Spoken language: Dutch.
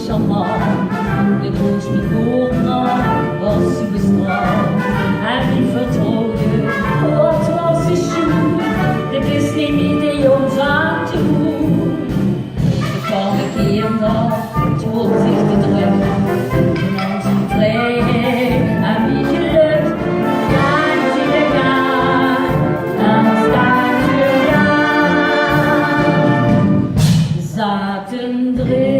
charmant. De koos niet horen, was ze bestraft. En die vertrouwde, wat was ze schoen. Dit is niet idee om ze aan te doen. De koude kinderen, trok zich te druk. En ze vrij en wie geluk. Gaan ze gaan, en staan ze gaan. Zaten drie.